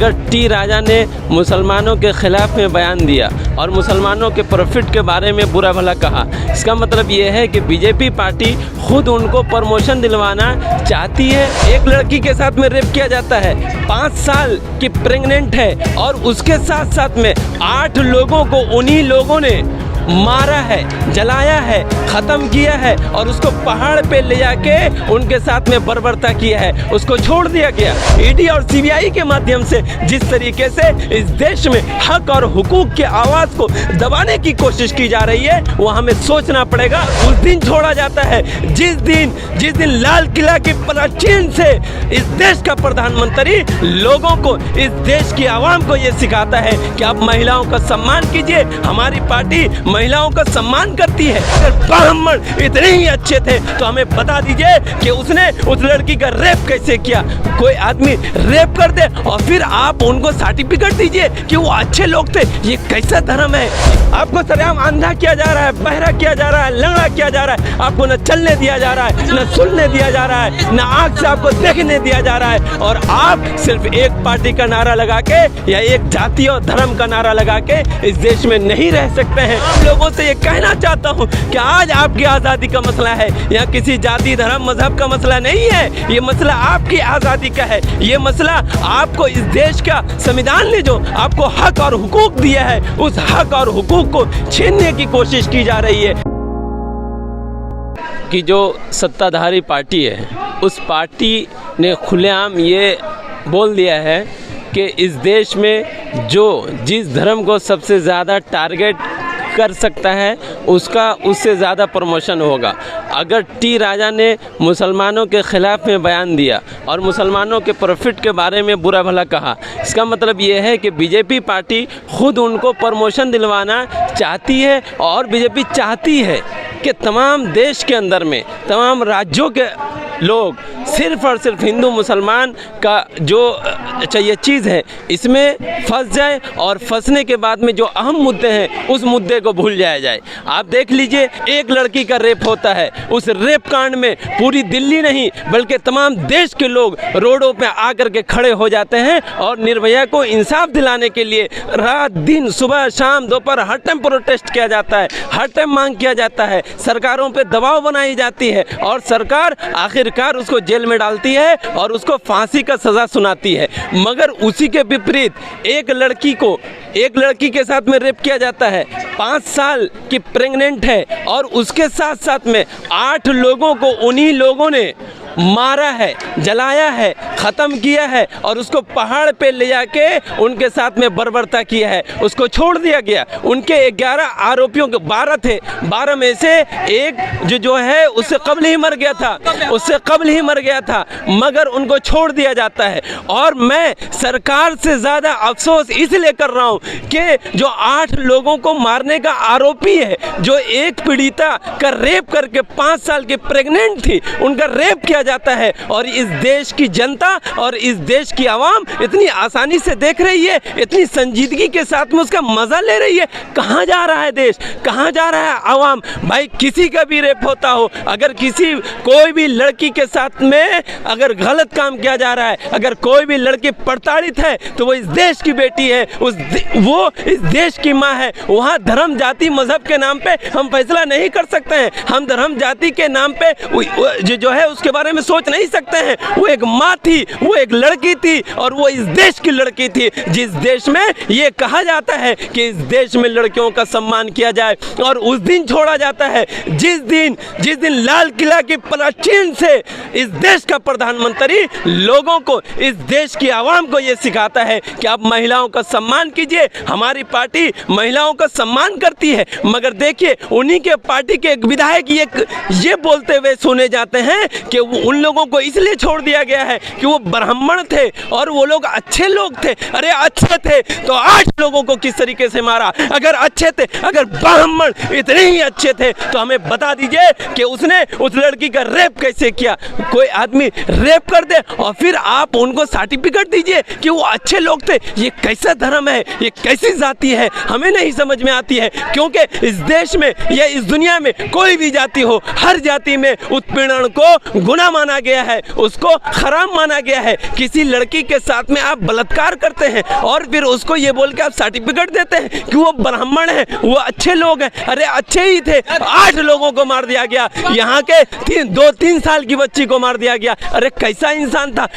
अगर टी राजा ने मुसलमानों के ख़िलाफ़ में बयान दिया और मुसलमानों के प्रॉफिट के बारे में बुरा भला कहा, इसका मतलब ये है कि बीजेपी पार्टी खुद उनको प्रमोशन दिलवाना चाहती है। एक लड़की के साथ में रेप किया जाता है, 5 साल की प्रेग्नेंट है और उसके साथ साथ में 8 लोगों को उन्हीं लोगों ने मारा है, जलाया है, ख़त्म किया है और उसको पहाड़ पे ले जाके उनके साथ में बर्बरता किया है, उसको छोड़ दिया गया। ईडी और सीबीआई के माध्यम से जिस तरीके से इस देश में हक और हुकूक के आवाज़ को दबाने की कोशिश की जा रही है, वो हमें सोचना पड़ेगा। उस दिन छोड़ा जाता है जिस दिन लाल किला की प्राचीन से इस देश का प्रधानमंत्री लोगों को, इस देश की आवाम को ये सिखाता है कि आप महिलाओं का सम्मान कीजिए। हमारी पार्टी महिलाओं का सम्मान करती है। अगर ब्राह्मण इतने ही अच्छे थे तो हमें बता दीजिए कि उसने उस लड़की का रेप कैसे किया। कोई आदमी रेप कर दे और फिर आप उनको सर्टिफिकेट दीजिए कि वो अच्छे लोग थे, ये कैसा धर्म है? आपको सरेआम अंधा किया जा रहा है, बहरा किया जा रहा है, लंगड़ा किया जा रहा है, आपको न चलने दिया जा रहा है, न सुनने दिया जा रहा है, न आँख से आपको देखने दिया जा रहा है और आप सिर्फ एक पार्टी का नारा लगा के या एक जाति और धर्म का नारा लगा के इस देश में नहीं रह सकते हैं। हम लोगों से ये कहना चाहता हूँ कि आज आपकी आज़ादी का मसला है, यहाँ किसी जाति धर्म मजहब का मसला नहीं है, ये मसला आपकी आज़ादी का है। ये मसला आपको इस देश का संविधान ने जो आपको हक और हुकूक दिया है, उस हक और हुकूक को छीनने की कोशिश की जा रही है। कि जो सत्ताधारी पार्टी है, उस पार्टी ने खुलेआम ये बोल दिया है कि इस देश में जिस धर्म को सबसे ज़्यादा टारगेट कर सकता है उससे ज़्यादा प्रमोशन होगा। अगर टी राजा ने मुसलमानों के ख़िलाफ़ में बयान दिया और मुसलमानों के प्रॉफिट के बारे में बुरा भला कहा, इसका मतलब ये है कि बीजेपी पार्टी खुद उनको प्रमोशन दिलवाना चाहती है और बीजेपी चाहती है कि तमाम देश के अंदर में तमाम राज्यों के लोग सिर्फ़ और सिर्फ हिंदू मुसलमान का जो चाहिए चीज़ है इसमें फंस जाए और फंसने के बाद में जो अहम मुद्दे हैं उस मुद्दे को भूल जाया जाए। आप देख लीजिए, एक लड़की का रेप होता है, उस रेप कांड में पूरी दिल्ली नहीं बल्कि तमाम देश के लोग रोडों पे आकर के खड़े हो जाते हैं और निर्भया को इंसाफ दिलाने के लिए रात दिन सुबह शाम दोपहर हर टाइम प्रोटेस्ट किया जाता है, हर टाइम मांग किया जाता है, सरकारों पर दबाव बनाई जाती है और सरकार आखिरकार उसको जेल में डालती है और उसको फांसी का सज़ा सुनाती है। मगर उसी के विपरीत एक लड़की के साथ में रेप किया जाता है, 5 साल की प्रेग्नेंट है और उसके साथ साथ में 8 लोगों को उन्हीं लोगों ने मारा है, जलाया है, ख़त्म किया है और उसको पहाड़ पे ले जाके उनके साथ में बर्बरता किया है, उसको छोड़ दिया गया। उनके 11 आरोपियों के 12 थे, 12 में से एक जो है उससे कबल ही मर गया था, मगर उनको छोड़ दिया जाता है। और मैं सरकार से ज़्यादा अफसोस इसलिए कर रहा हूँ कि जो 8 लोगों को मारने का आरोपी है, जो एक पीड़िता का रेप करके 5 साल की प्रेग्नेंट थी, उनका रेप किया जाता है और इस देश की जनता और इस देश की आवाम इतनी आसानी से देख रही है, इतनी संजीदगी के साथ में उसका मजा ले रही है। कहाँ जा रहा है देश, कहाँ जा रहा है आवाम? भाई किसी का भी रेप होता हो, अगर कोई भी लड़की के साथ में अगर गलत काम किया जा रहा है, अगर कोई भी लड़की प्रताड़ित है तो वो इस देश की बेटी है, वो इस देश की माँ है। वहाँ धर्म जाति मजहब के नाम पे हम फैसला नहीं कर सकते हैं। हम धर्म जाति के नाम पे जो है उसके बारे में सोच नहीं सकते हैं। वो एक माँ थी, वो एक लड़की थी और वो इस देश की लड़की थी, जिस देश में ये कहा जाता है कि इस देश में लड़कियों का सम्मान किया जाए। और उस दिन छोड़ा जाता है जिस दिन लाल किला की प्राचीन से इस देश का प्रधानमंत्री लोगों को, इस देश की आवाम को ये सिखाता है कि आप महिलाओं का सम्मान कीजिए। हमारी पार्टी महिलाओं का सम्मान करती है, मगर देखिए उन्हीं के पार्टी के एक विधायक ये बोलते हुए सुने जाते हैं कि उन लोगों को इसलिए छोड़ दिया गया है कि वो ब्राह्मण थे और वो लोग अच्छे लोग थे। अरे अच्छे थे तो 8 लोगों को किस तरीके से मारा? अगर अच्छे थे, अगर ब्राह्मण इतने ही अच्छे थे तो हमें बता दीजिए कि उसने उस लड़की का रेप कैसे किया। कोई आदमी रेप कर दे और फिर आप उनको सर्टिफिकेट दीजिए कि वो अच्छे लोग थे, ये कैसा धर्म है? ये ये कैसी जाति है हमें नहीं समझ में आती है, क्योंकि इस देश में या इस दुनिया में कोई भी जाति हो, हर जाति में उत्पीड़न को गुनाह माना गया है, उसको हराम माना गया है। किसी लड़की के साथ में आप बलात्कार करते हैं और फिर उसको ये बोल के आप सर्टिफिकेट देते हैं कि वो ब्राह्मण है, वो अच्छे लोग हैं। अरे अच्छे ही थे, 8 लोगों को मार दिया गया, यहाँ के 2-3 साल की बच्ची को मार दिया गया। अरे कैसा इंसान था।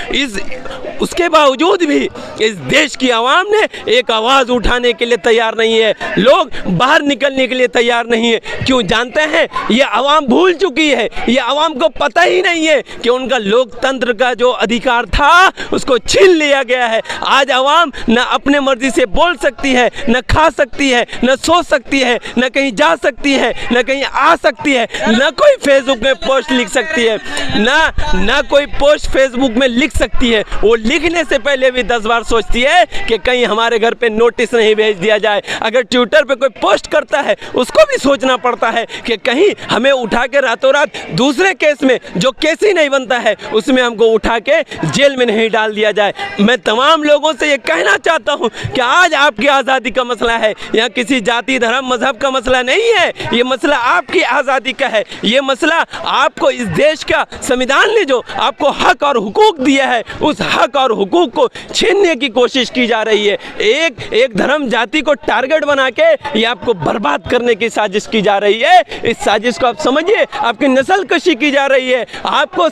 उसके बावजूद भी इस देश की आवाम ने एक आवाज उठाने के लिए तैयार नहीं है, लोग बाहर निकलने के लिए तैयार नहीं है। क्यों जानते हैं? ये आवाम भूल चुकी है, ये आवाम को पता ही नहीं है कि उनका लोकतंत्र का जो अधिकार था उसको छीन लिया गया है। आज आवाम न अपने मर्जी से बोल सकती है, न खा सकती है, न सो सकती है, न कहीं जा सकती है, न कहीं आ सकती है, न कोई फेसबुक में पोस्ट लिख सकती है, न कोई पोस्ट फेसबुक में लिख सकती है। वो लिखने से पहले भी 10 बार सोचती है कि कहीं हमारे घर पे नोटिस नहीं भेज दिया जाए। अगर ट्विटर पे कोई पोस्ट करता है उसको भी सोचना पड़ता है कि कहीं हमें उठा के रातों रात दूसरे केस में, जो केस ही नहीं बनता है, उसमें हमको उठा के जेल में नहीं डाल दिया जाए। मैं तमाम लोगों से ये कहना चाहता हूँ कि आज आपकी आज़ादी का मसला है, यहाँ किसी जाति धर्म मजहब का मसला नहीं है, ये मसला आपकी आज़ादी का है। ये मसला आपको इस देश का संविधान ने जो आपको हक और हुकूक दिया है, उस हक और हुकूक को छीनने की कोशिश की जा रही है। एक धर्म जाति को टारगेट बना के ये आपको बर्बाद करने की साजिश की जा रही है। इस साजिश को आप समझिए, आपकी नस्ल कशी की जा रही है, आपको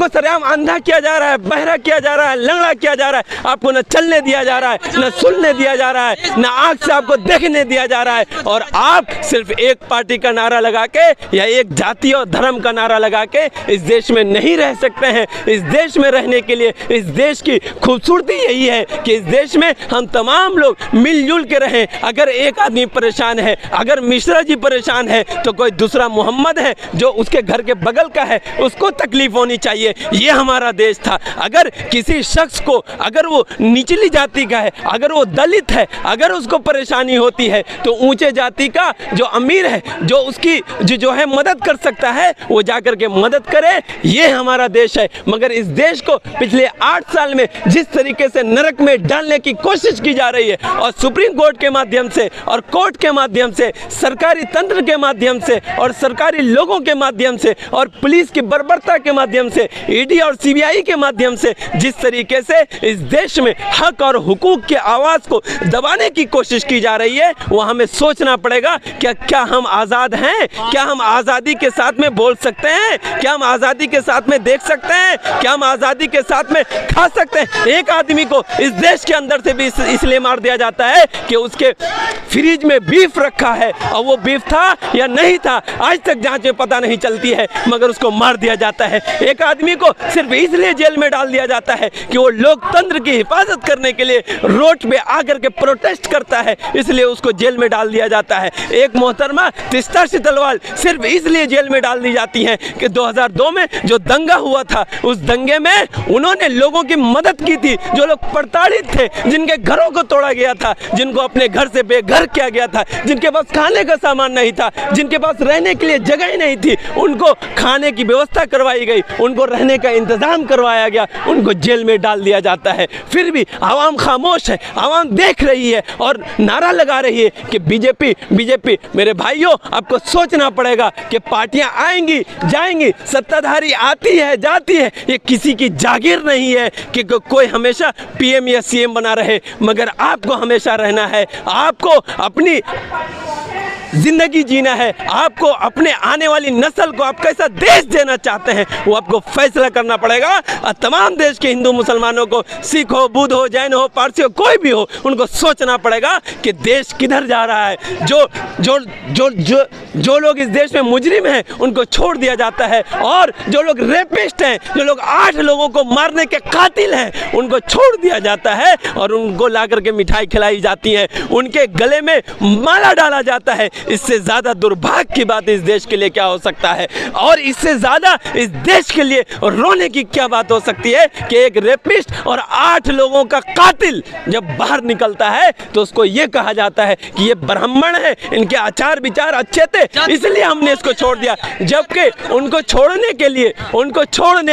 सरेआम अंधा किया जा रहा है, बहरा किया जा रहा है, लंगड़ा किया जा रहा है, आपको न चलने दिया जा रहा है, न सुनने दिया जा रहा है, न आँख से आपको देखने दिया जा रहा है। और आप सिर्फ एक पार्टी का नारा लगा के या एक जाति और धर्म का नारा लगा के इस देश में नहीं रह सकते हैं। इस देश में रहने के लिए इस देश की खूबसूरती यही है कि इस देश में हम तमाम लोग मिलजुल के रहें। अगर एक आदमी परेशान है, अगर मिश्रा जी परेशान है, तो कोई दूसरा मोहम्मद है जो उसके घर के बगल का है, उसको तकलीफ होनी चाहिए। ये हमारा देश था। अगर किसी शख्स को, अगर वो निचली जाति का है, अगर वो दलित है, अगर उसको परेशानी होती है, तो ऊंचे जाति का जो अमीर है, जो उसकी जो है मदद कर सकता है, वो जाकर के मदद करे। ये हमारा देश है। मगर इस देश को पिछले 8 साल में जिस तरीके से नरक में डालने की कोशिश की जा रही है, और सुप्रीम कोर्ट के माध्यम से और कोर्ट के माध्यम से, सरकारी तंत्र के माध्यम से और सरकारी लोगों के माध्यम से और पुलिस की बर्बरता के माध्यम से, ईडी और सीबीआई के माध्यम से जिस तरीके से इस देश में हक और हुकूक के आवाज़ को दबाने की कोशिश की जा रही है, वो हमें सोचना पड़ेगा कि क्या हम आज़ाद हैं? क्या हम आज़ादी के साथ में बोल सकते हैं? क्या हम आज़ादी के साथ में देख सकते हैं? क्या हम आज़ादी के साथ में खा सकते हैं? एक आदमी को इस देश के अंदर से भी इसलिए मार दिया जाता है कि उसके फ्रिज में बीफ रखा है, और वो बीफ था या नहीं था आज तक जांच में पता नहीं चलती है, मगर उसको मार दिया जाता है। एक आदमी को सिर्फ इसलिए जेल में डाल दिया जाता है कि वो लोकतंत्र की हिफाजत करने के लिए रोड पे आकर के प्रोटेस्ट करता है, इसलिए उसको जेल में डाल दिया जाता है। एक मोहतरमा तिस्ता सितलवाल सिर्फ इसलिए जेल में डाल दी जाती हैं कि 2002 में जो दंगा हुआ था, उस दंगे में उन्होंने लोगों की मदद की थी, जो लोग प्रताड़ित थे, जिनके घरों को तोड़ा गया था, जिनको अपने घर से बेघर किया गया था, जिनके पास खाने का सामान नहीं था, जिनके पास रहने के लिए जगह ही नहीं थी, उनको खाने की व्यवस्था करवाई गई, उनको रहने का इंतजाम करवाया गया, उनको जेल में डाल दिया जाता है। फिर भी आवाम खामोश है, आवाम देख रही है और नारा लगा रही है कि बीजेपी बीजेपी। मेरे भाइयों, आपको सोचना पड़ेगा कि पार्टियां आएंगी जाएंगी, सत्ताधारी आती है जाती है, ये किसी की जागीर नहीं है कि कोई हमेशा पीएम या सीएम बना रहे, मगर आपको हमेशा रहना है, आपको अपनी जिंदगी जीना है, आपको अपने आने वाली नस्ल को आप कैसा देश देना चाहते हैं, वो आपको फैसला करना पड़ेगा। और तमाम देश के हिंदू मुसलमानों को, सिख हो, बुद्ध हो, जैन हो, पारसी हो, कोई भी हो, उनको सोचना पड़ेगा कि देश किधर जा रहा है। जो लोग इस देश में मुजरिम हैं उनको छोड़ दिया जाता है, और जो लोग रेपिस्ट हैं, जो लोग 8 लोगों को मारने के कातिल हैं, उनको छोड़ दिया जाता है और उनको ला करके मिठाई खिलाई जाती है, उनके गले में माला डाला जाता है। इससे ज़्यादा दुर्भाग्य की बात इस देश के लिए क्या हो सकता है, और इससे ज़्यादा इस देश के लिए रोने की क्या बात हो सकती है कि एक रेपिस्ट और 8 लोगों का कातिल जब बाहर निकलता है तो उसको ये कहा जाता है कि ये ब्राह्मण है, इनके आचार विचार अच्छे थे इसलिए हमने इसको छोड़ दिया। जबकि उनको छोड़ने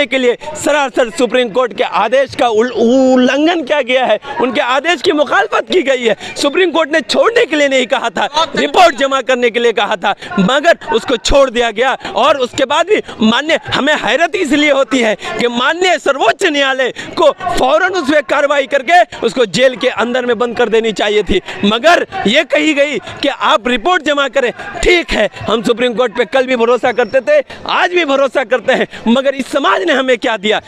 के लिए सरासर सुप्रीम कोर्ट के आदेश का उल्लंघन किया गया है, उनके आदेश की मुखालफत की गई है। सुप्रीम कोर्ट ने छोड़ने के लिए नहीं कहा था, रिपोर्ट जमा करने के लिए कहा था, मगर उसको छोड़ दिया गया। और उसके बाद भी हमें हैरत इसलिए होती है कि माननीय सर्वोच्च न्यायालय को फौरन उस पर कार्रवाई करके उसको जेल के अंदर में बंद कर देनी चाहिए थी, मगर ये कही गई कि आप रिपोर्ट जमा करें। ठीक है, हम सुप्रीम कोर्ट पे कल भी भरोसा करते थे, आज भी भरोसा करते हैं, मगर इस समाज ने हमें क्या दिया?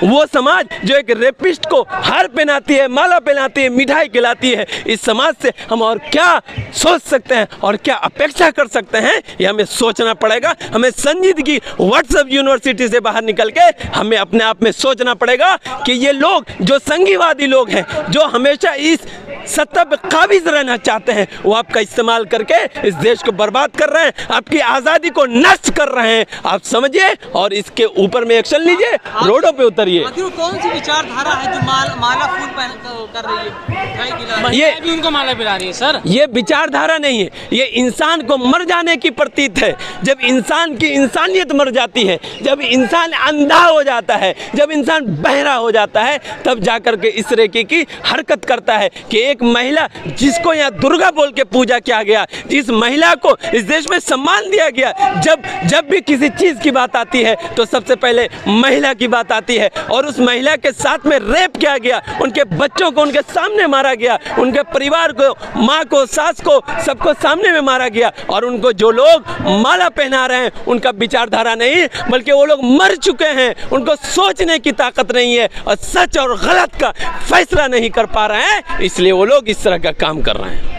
वो समाज जो एक रेपिस्ट को हार पहनाती है, माला पहनाती है, मिठाई खिलाती है, इस समाज से हम और क्या सोच सकते हैं और क्या अपेक्षा कर सकते हैं, ये हमें सोचना पड़ेगा। हमें संजीदगी व्हाट्सएप यूनिवर्सिटी से बाहर निकल के हमें अपने आप में सोचना पड़ेगा कि ये लोग जो संघीवादी लोग हैं, जो हमेशा इस सत्ता पे काबिज रहना चाहते हैं, वो आपका इस्तेमाल करके इस देश को बर्बाद कर रहे हैं, आपकी आज़ादी को नष्ट कर रहे हैं। आप समझिए और इसके ऊपर में एक्शन लीजिए, रोडों पे उतरिए। कौन सी विचारधारा है जो माला फूल कर रही है? ये भी उनको माला पिला रही है सर। ये विचारधारा नहीं है, ये इंसान को मर जाने की प्रतीत है। जब इंसान की इंसानियत मर जाती है, जब इंसान अंधा हो जाता है, जब इंसान बहरा हो जाता है, तब जाकर के इस तरीके की हरकत करता है कि एक महिला जिसको यहाँ दुर्गा बोल के पूजा किया गया, जिस महिला को इस देश में सम्मान दिया गया, जब भी किसी चीज़ की बात आती है तो सबसे पहले महिला की बात आती है, और उस महिला के साथ में रेप किया गया, उनके बच्चों को उनके सामने मारा गया, उनके परिवार को, माँ को, सास को, सबको सामने में मारा गया। और उनको जो लोग माला पहना रहे हैं उनका विचारधारा नहीं, बल्कि वो लोग मर चुके हैं, उनको सोचने की ताकत नहीं है और सच और गलत का फैसला नहीं कर पा रहे हैं, इसलिए वो लोग इस तरह का काम कर रहे हैं।